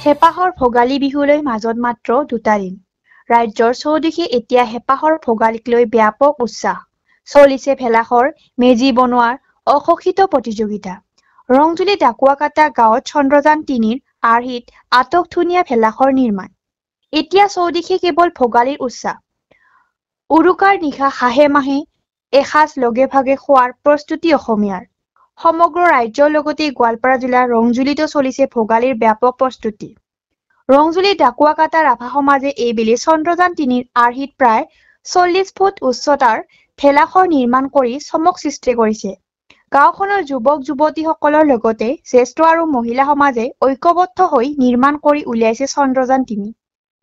হেপাহৰ ভোগালী বিহুলৈ মাজত মাত্ৰ 2টা দিন। ৰাজ্যৰ চৌদিশে এতিয়া হেপাহৰ ভোগালীক লৈ ব্যাপক উৎসাহ। চলিছে ভেলাঘৰ, মেজি বনোৱাৰ অঘোষিত প্ৰতিযোগিতা। ৰংজুলি ডাকুৱাকাটা গাঁৱত চন্দ্ৰযান-3ৰ আৰ্হিত আটকধুনীয়া ভেলাঘৰ নিৰ্মাণ। এতিয়া চৌদিশে কেৱল ভোগালীৰ উৎসাহ। উৰুকাৰ নিশা হাঁহে মাহে এসাঁজ লগে ভাগে খোৱাৰ প্ৰস্তুতি অসমীয়াৰ। সমগ্ৰ ৰাজ্যৰ লগতে গোৱালপাৰা জিলাৰ ৰংজুলিতো চলিছে ভোগালীৰ ব্যাপক প্ৰস্তুতি। ৰংজুলি ডাকুৱাকাটা ৰাভা সমাজে এইবেলি চন্দ্ৰযান-3ৰ আৰ্হিত প্ৰায় 40 ফুট উচ্চতাৰ ভেলাঘৰ নিৰ্মাণ কৰি চমক সৃষ্টি কৰিছে। গাঁওখনৰ যুৱক-যুৱতীসকলৰ লগতে জ্যেষ্ঠ আৰু মহিলা সমাজে ঐক্যবদ্ধ হৈ নিৰ্মাণ কৰি উলিয়াইছে চন্দ্ৰযান-3।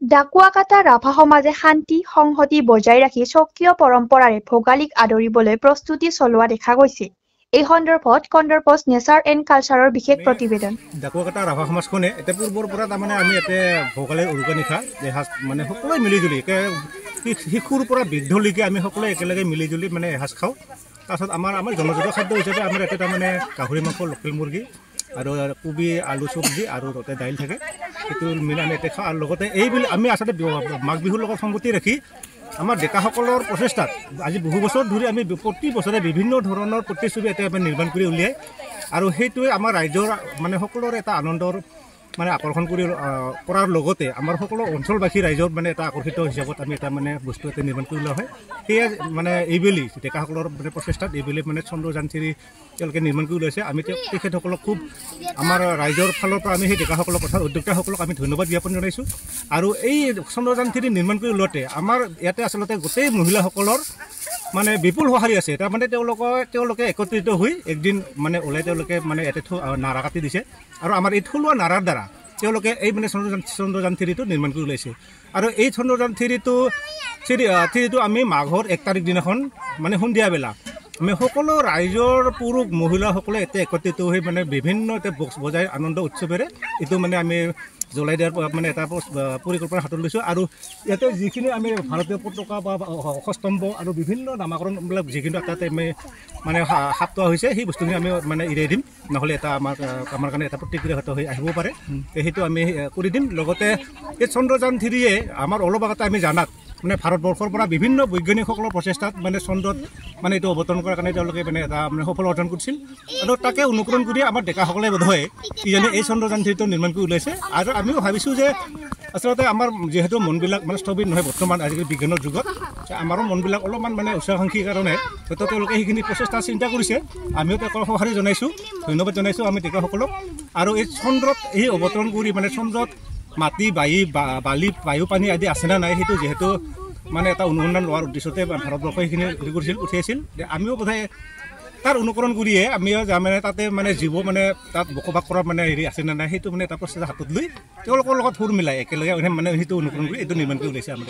ডাকুৱাকাটা ৰাভা সমাজে শান্তি সংহতি বজাই ৰাখি স্বকীয় পৰম্পৰাৰে ভোগালীক আদৰিবলৈ প্ৰস্তুতি চলোৱা দেখা গৈছে। এই সন্দৰ্ভত কন্দৰ্পছ নেচাৰ এণ্ড কালচাৰৰ বিশেষ প্ৰতিবেদন। ডাকুৱাকাটা ৰাভা সমাজখনে এতিয়া পূৰ্বৰ পৰা তাৰমানে আমি ইয়াতে ভোগালীৰ উৰুকা নিশা এসাঁজ মানে সকলোৱে মিলিজুলি শিশুৰ পৰা বৃদ্ধলৈকে আমি সকলোৱে একেলগে মিলিজুলি মানে এসাঁজ খাওঁ। তাৰপিছত আমাৰ জনজাত খাদ্য হিচাপে আমাৰ ইয়াতে তাৰমানে গাহৰি মাংস, লোকেল মুৰ্গী আৰু কবি, আলু চব্জি আৰু তাতে দাইল থাকে। সেইটো মিলি আমি ইয়াতে খাওঁ। আৰু লগতে এইবুলি আমি আচলতে মাঘ বিহুৰ লগত সংগতি ৰাখি আমাৰ ডেকাসকলৰ প্ৰচেষ্টাত আজি বহু বছৰ ধৰি আমি প্ৰতি বছৰে বিভিন্ন ধৰণৰ প্ৰতিচ্ছবি এটা আমি নিৰ্মাণ কৰি উলিয়াই আৰু সেইটোৱে আমাৰ ৰাইজৰ মানে সকলোৰে এটা আনন্দৰ মানে আকৰ্ষণ কৰি কৰাৰ লগতে আমাৰ সকলো অঞ্চলবাসী ৰাইজৰ মানে এটা আকৰ্ষিত হিচাপত আমি এটা মানে বস্তু এটা নিৰ্মাণ কৰি লোৱা হয়। সেয়ে মানে এইবেলি ডেকাসকলৰ মানে প্ৰচেষ্টাত এইবেলি মানে চন্দ্ৰযান-3 তেওঁলোকে নিৰ্মাণ কৰি উলিয়াইছে। আমি তেখেতসকলক খুব আমাৰ ৰাইজৰ ফালৰ পৰা আমি সেই ডেকাসকলৰ কথা উদ্যোক্তাসকলক আমি ধন্যবাদ জ্ঞাপন জনাইছোঁ। আৰু এই চন্দ্ৰযান-3 নিৰ্মাণ কৰি উলিয়াওঁতে আমাৰ ইয়াতে আচলতে গোটেই মহিলাসকলৰ মানে বিপুল সঁহাৰি আছে। তাৰমানে তেওঁলোকে একত্ৰিত হৈ একদিন মানে ওলাই তেওঁলোকে মানে ইয়াতে নাৰা কাটি দিছে আৰু আমাৰ এই থলুৱা নাৰাৰ দ্বাৰা তেওঁলোকে এই মানে চন্দ্ৰযান-3টো নিৰ্মাণ কৰি ওলাইছে। আৰু এই চন্দ্ৰযান-3টো আমি মাঘৰ 1 তাৰিখ দিনাখন মানে সন্ধিয়া বেলা আমি সকলো ৰাইজৰ পুৰুষ মহিলাসকলে এতিয়া একত্ৰিত হৈ মানে বিভিন্ন এটা বক্স বজাই আনন্দ উৎসৱেৰে এইটো মানে আমি জ্বলাই দিয়াৰ মানে এটা পৰিকল্পনা হাতত লৈছোঁ। আৰু ইয়াতে যিখিনি আমি ভাৰতীয় পতাকা বা অস্তম্ভ আৰু বিভিন্ন নামাকৰণবিলাক যিখিনি তাতে আমি মানে সাপ্তোৱা হৈছে সেই বস্তুখিনি আমি মানে এৰাই দিম, নহ'লে এটা আমাৰ কাৰণে এটা প্ৰতিক্ৰিয়াগত হৈ আহিব পাৰে। সেইটো আমি কৰি দিম। লগতে এই চন্দ্ৰযান-3য়ে আমাৰ অলপ আগতে আমি জানাত মানে ভাৰতবৰ্ষৰ পৰা বিভিন্ন বৈজ্ঞানিকসকলৰ প্ৰচেষ্টাত মানে চন্দ্ৰত মানে এইটো অৱতৰণ কৰাৰ কাৰণে তেওঁলোকে মানে এটা মানে সফল অৰ্জন কৰিছিল। আৰু তাকে অনুকৰণ কৰি আমাৰ ডেকাসকলে বোধহয় কিজানি এই চন্দ্ৰযান-3টো নিৰ্মাণ কৰি ওলাইছে। আৰু আমিও ভাবিছোঁ যে আচলতে আমাৰ যিহেতু মনবিলাক মানে স্থবিৰ নহয় বৰ্তমান আজিকালি বিজ্ঞানৰ যুগত, আমাৰো মনবিলাক অলপমান মানে উচ্চাকাংক্ষীৰ কাৰণে হয়তো তেওঁলোকে সেইখিনি প্ৰচেষ্টা চিন্তা কৰিছে। আমিও তেওঁলোকক সঁহাৰি জনাইছোঁ, ধন্যবাদ জনাইছোঁ আমি ডেকাসকলক। আৰু এই চন্দ্ৰত এই অৱতৰণ কৰি মানে চন্দ্ৰত মাটি বালি বায়ু পানী আদি আছে নে নাই সেইটো যিহেতু মানে এটা অনুসন্ধান লোৱাৰ উদ্দেশ্যতে ভাৰতবৰ্ষই সেইখিনি উঠিয়াইছিল। আমিও বোধহয় তাৰ অনুকৰণ কৰিয়ে আমিও মানে তাতে মানে জীৱ মানে তাত বসবাস কৰাৰ মানে হেৰি আছে নে নাই সেইটো মানে এটা প্ৰচেষ্টা হাতত লৈ তেওঁলোকৰ লগত সুৰ মিলাই একেলগে মানে সেইটো অনুকৰণ কৰি এইটো নিৰ্মাণ কৰি ওলাইছে আমাৰ